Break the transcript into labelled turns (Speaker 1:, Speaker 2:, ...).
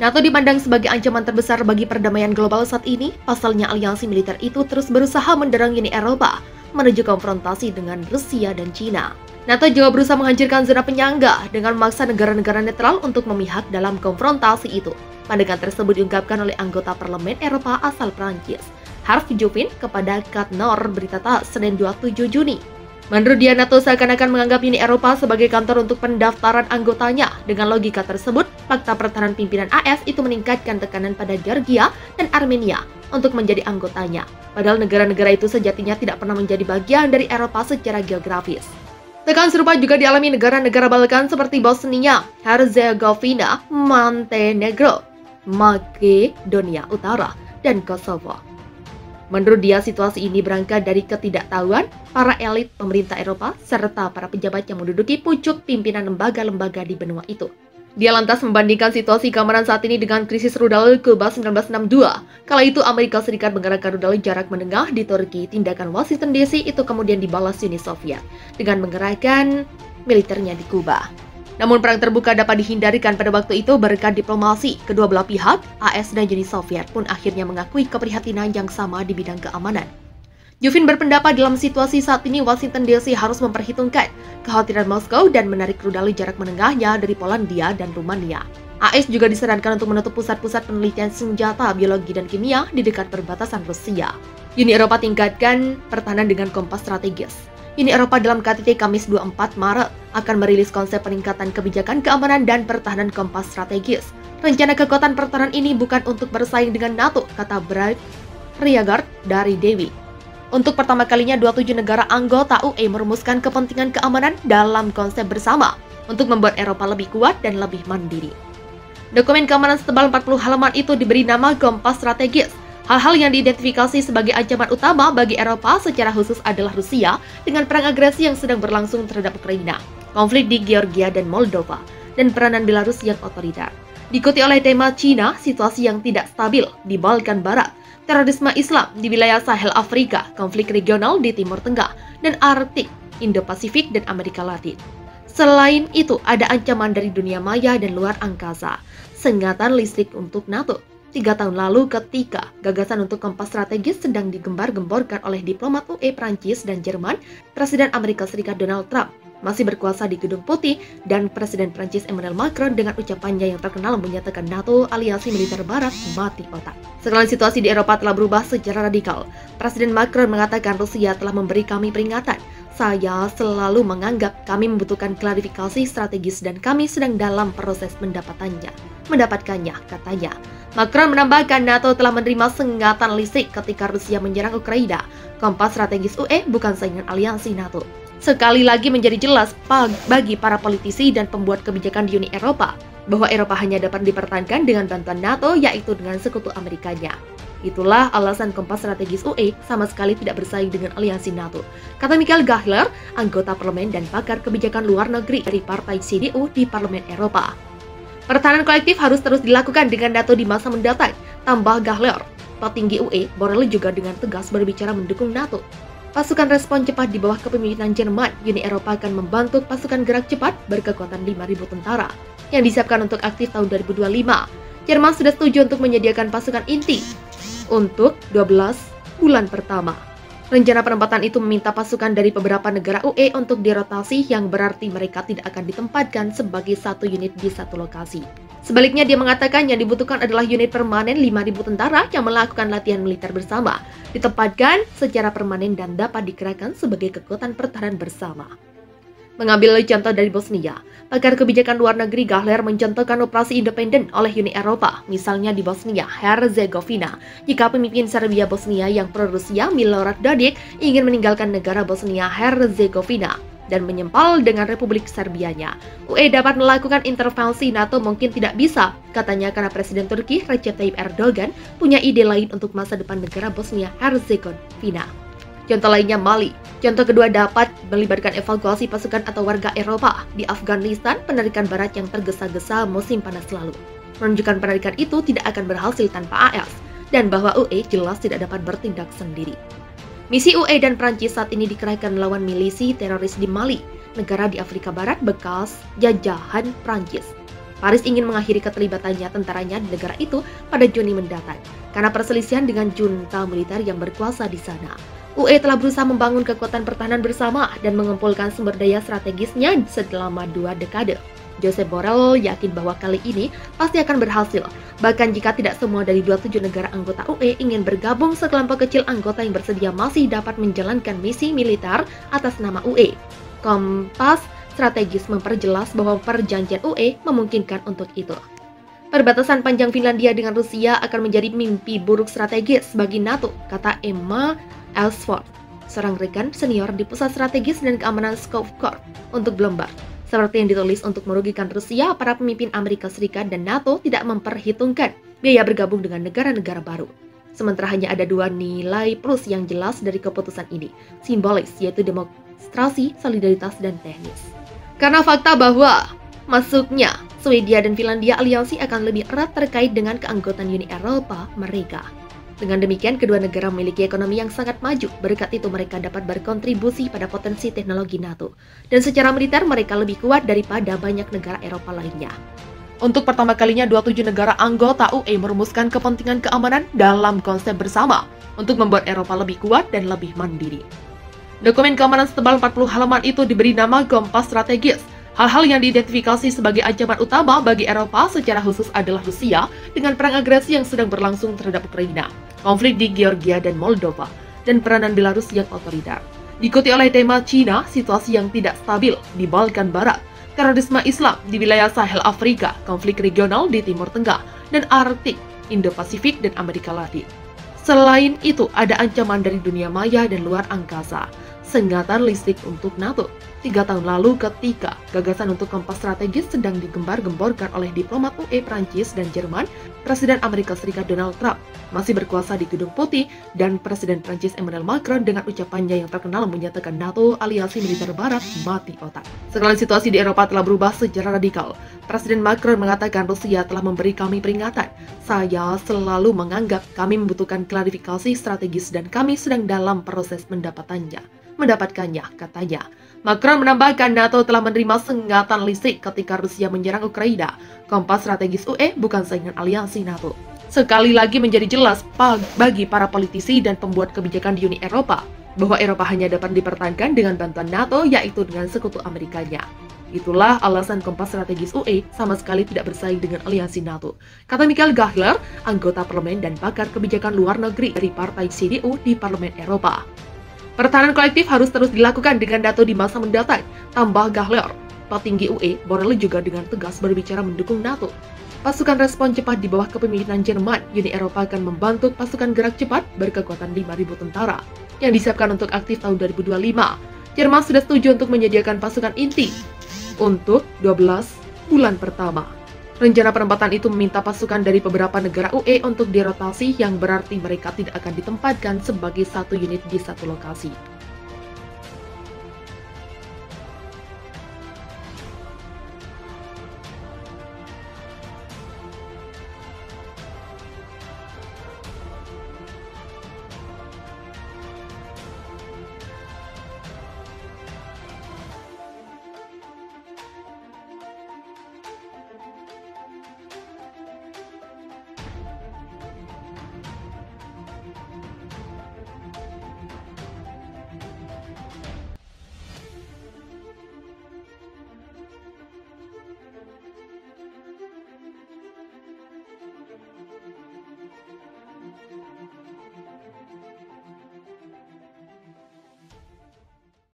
Speaker 1: NATO dipandang sebagai ancaman terbesar bagi perdamaian global saat ini. Pasalnya aliansi militer itu terus berusaha mendorong Uni Eropa menuju konfrontasi dengan Rusia dan Cina. NATO juga berusaha menghancurkan zona penyangga dengan memaksa negara-negara netral untuk memihak dalam konfrontasi itu. Pandangan tersebut diungkapkan oleh anggota Parlemen Eropa asal Prancis, Harf Juvin, kepada Katnor Berita Tas Senin 27 Juni. Menurut dia, NATO seakan-akan menganggap Uni Eropa sebagai kantor untuk pendaftaran anggotanya. Dengan logika tersebut, fakta pertahanan pimpinan AS itu meningkatkan tekanan pada Georgia dan Armenia untuk menjadi anggotanya. Padahal negara-negara itu sejatinya tidak pernah menjadi bagian dari Eropa secara geografis. Tekanan serupa juga dialami negara-negara Balkan seperti Bosnia, Herzegovina, Montenegro, Makedonia Utara, dan Kosovo. Menurut dia, situasi ini berangkat dari ketidaktahuan para elit pemerintah Eropa serta para pejabat yang menduduki pucuk pimpinan lembaga-lembaga di benua itu. Dia lantas membandingkan situasi keamanan saat ini dengan krisis rudal Kuba 1962. Kala itu Amerika Serikat menggerakkan rudal jarak menengah di Turki. Tindakan Washington DC itu kemudian dibalas Uni Soviet dengan menggerakkan militernya di Kuba. Namun perang terbuka dapat dihindarkan pada waktu itu berkat diplomasi. Kedua belah pihak, AS dan Uni Soviet pun akhirnya mengakui keprihatinan yang sama di bidang keamanan. Juvin berpendapat dalam situasi saat ini Washington DC harus memperhitungkan kekhawatiran Moskow dan menarik rudal jarak menengahnya dari Polandia dan Rumania. AS juga disarankan untuk menutup pusat-pusat penelitian senjata, biologi, dan kimia di dekat perbatasan Rusia. Uni Eropa tingkatkan pertahanan dengan kompas strategis. Uni Eropa dalam KTT Kamis 24 Maret akan merilis konsep peningkatan kebijakan keamanan dan pertahanan kompas strategis. Rencana kekuatan pertahanan ini bukan untuk bersaing dengan NATO, kata Brad Riagard dari Dewi. Untuk pertama kalinya, 27 negara anggota UE merumuskan kepentingan keamanan dalam konsep bersama untuk membuat Eropa lebih kuat dan lebih mandiri. Dokumen keamanan setebal 40 halaman itu diberi nama Kompas Strategis. Hal-hal yang diidentifikasi sebagai ancaman utama bagi Eropa secara khusus adalah Rusia dengan perang agresi yang sedang berlangsung terhadap Ukraina, konflik di Georgia dan Moldova, dan peranan Belarus yang otoriter. Diikuti oleh tema Cina, situasi yang tidak stabil di Balkan Barat, terorisme Islam di wilayah Sahel Afrika, konflik regional di Timur Tengah, dan Arktik, Indo-Pasifik, dan Amerika Latin. Selain itu, ada ancaman dari dunia maya dan luar angkasa, sengatan listrik untuk NATO. 3 tahun lalu ketika gagasan untuk kompas strategis sedang digembar-gemborkan oleh diplomat UE, Prancis, dan Jerman, Presiden Amerika Serikat Donald Trump masih berkuasa di Gedung Putih dan Presiden Prancis Emmanuel Macron dengan ucapannya yang terkenal menyatakan NATO aliansi militer barat mati otak. Sekarang situasi di Eropa telah berubah secara radikal. Presiden Macron mengatakan Rusia telah memberi kami peringatan. Saya selalu menganggap kami membutuhkan klarifikasi strategis dan kami sedang dalam proses mendapatkannya, katanya. Macron menambahkan NATO telah menerima sengatan listrik ketika Rusia menyerang Ukraina. Kompas strategis UE bukan saingan aliansi NATO. Sekali lagi menjadi jelas bagi para politisi dan pembuat kebijakan di Uni Eropa bahwa Eropa hanya dapat dipertahankan dengan bantuan NATO, yaitu dengan sekutu Amerikanya. Itulah alasan kompas strategis UE sama sekali tidak bersaing dengan aliansi NATO, kata Michael Gahler, anggota parlemen dan pakar kebijakan luar negeri dari partai CDU di Parlemen Eropa. Pertahanan kolektif harus terus dilakukan dengan NATO di masa mendatang, tambah Gahler. Petinggi UE, Borrell juga dengan tegas berbicara mendukung NATO. Pasukan respon cepat di bawah kepemimpinan Jerman, Uni Eropa akan membantu pasukan gerak cepat berkekuatan 5.000 tentara yang disiapkan untuk aktif tahun 2025. Jerman sudah setuju untuk menyediakan pasukan inti untuk 12 bulan pertama. Rencana penempatan itu meminta pasukan dari beberapa negara UE untuk dirotasi, yang berarti mereka tidak akan ditempatkan sebagai satu unit di satu lokasi. Sebaliknya, dia mengatakan yang dibutuhkan adalah unit permanen 5.000 tentara yang melakukan latihan militer bersama, ditempatkan secara permanen dan dapat dikerahkan sebagai kekuatan pertahanan bersama. Mengambil contoh dari Bosnia, pakar kebijakan luar negeri Gahler mencontohkan operasi independen oleh Uni Eropa, misalnya di Bosnia Herzegovina, jika pemimpin Serbia Bosnia yang pro-Rusia Milorad Dodik ingin meninggalkan negara Bosnia Herzegovina dan menyempal dengan Republik Serbianya. UE dapat melakukan intervensi, NATO mungkin tidak bisa, katanya, karena Presiden Turki Recep Tayyip Erdogan punya ide lain untuk masa depan negara Bosnia Herzegovina. Contoh lainnya Mali. Contoh kedua dapat melibatkan evakuasi pasukan atau warga Eropa di Afghanistan, penarikan barat yang tergesa-gesa musim panas lalu. Menunjukkan penarikan itu tidak akan berhasil tanpa AS, dan bahwa UE jelas tidak dapat bertindak sendiri. Misi UE dan Prancis saat ini dikerahkan melawan milisi teroris di Mali, negara di Afrika Barat bekas jajahan Prancis. Paris ingin mengakhiri keterlibatannya tentaranya di negara itu pada Juni mendatang karena perselisihan dengan junta militer yang berkuasa di sana. UE telah berusaha membangun kekuatan pertahanan bersama dan mengumpulkan sumber daya strategisnya selama 2 dekade. Josep Borrell yakin bahwa kali ini pasti akan berhasil, bahkan jika tidak semua dari 27 negara anggota UE ingin bergabung, sekelompok kecil anggota yang bersedia masih dapat menjalankan misi militer atas nama UE. Kompas strategis memperjelas bahwa perjanjian UE memungkinkan untuk itu. Perbatasan panjang Finlandia dengan Rusia akan menjadi mimpi buruk strategis bagi NATO, kata Emma Ellsworth, seorang rekan senior di Pusat Strategis dan Keamanan Skopkorp untuk Bloomberg. Seperti yang ditulis, untuk merugikan Rusia, para pemimpin Amerika Serikat dan NATO tidak memperhitungkan biaya bergabung dengan negara-negara baru. Sementara hanya ada 2 nilai plus yang jelas dari keputusan ini, simbolis, yaitu demonstrasi, solidaritas, dan teknis. Karena fakta bahwa masuknya Swedia dan Finlandia aliansi akan lebih erat terkait dengan keanggotaan Uni Eropa mereka. Dengan demikian, kedua negara memiliki ekonomi yang sangat maju. Berkat itu mereka dapat berkontribusi pada potensi teknologi NATO. Dan secara militer mereka lebih kuat daripada banyak negara Eropa lainnya. Untuk pertama kalinya, 27 negara anggota UE merumuskan kepentingan keamanan dalam konsep bersama untuk membuat Eropa lebih kuat dan lebih mandiri. Dokumen keamanan setebal 40 halaman itu diberi nama Kompas Strategis. Hal-hal yang diidentifikasi sebagai ancaman utama bagi Eropa secara khusus adalah Rusia dengan perang agresi yang sedang berlangsung terhadap Ukraina, konflik di Georgia dan Moldova, dan peranan Belarus yang otoriter. Diikuti oleh tema Cina, situasi yang tidak stabil di Balkan Barat, terorisme Islam di wilayah Sahel Afrika, konflik regional di Timur Tengah, dan Arktik, Indo-Pasifik, dan Amerika Latin. Selain itu, ada ancaman dari dunia maya dan luar angkasa. Sengatan listrik untuk NATO. 3 tahun lalu ketika gagasan untuk kompas strategis sedang digembar-gemborkan oleh diplomat UE, Prancis, dan Jerman, Presiden Amerika Serikat Donald Trump masih berkuasa di Gedung Putih, dan Presiden Prancis Emmanuel Macron dengan ucapannya yang terkenal menyatakan NATO aliansi militer barat mati otak. Sekarang situasi di Eropa telah berubah secara radikal. Presiden Macron mengatakan Rusia telah memberi kami peringatan. Saya selalu menganggap kami membutuhkan klarifikasi strategis dan kami sedang dalam proses mendapatkannya, katanya. Macron menambahkan NATO telah menerima sengatan listrik ketika Rusia menyerang Ukraina. Kompas strategis UE bukan saingan aliansi NATO. Sekali lagi menjadi jelas bagi para politisi dan pembuat kebijakan di Uni Eropa bahwa Eropa hanya dapat dipertahankan dengan bantuan NATO, yaitu dengan sekutu Amerikanya. Itulah alasan kompas strategis UE sama sekali tidak bersaing dengan aliansi NATO, kata Michael Gahler, anggota parlemen dan pakar kebijakan luar negeri dari partai CDU di Parlemen Eropa. Pertahanan kolektif harus terus dilakukan dengan NATO di masa mendatang, tambah Gahler. Petinggi UE, Borrell juga dengan tegas berbicara mendukung NATO. Pasukan respon cepat di bawah kepemimpinan Jerman, Uni Eropa akan membantu pasukan gerak cepat berkekuatan 5.000 tentara yang disiapkan untuk aktif tahun 2025. Jerman sudah setuju untuk menyediakan pasukan inti untuk 12 bulan pertama. Rencana penempatan itu meminta pasukan dari beberapa negara UE untuk dirotasi, yang berarti mereka tidak akan ditempatkan sebagai satu unit di satu lokasi.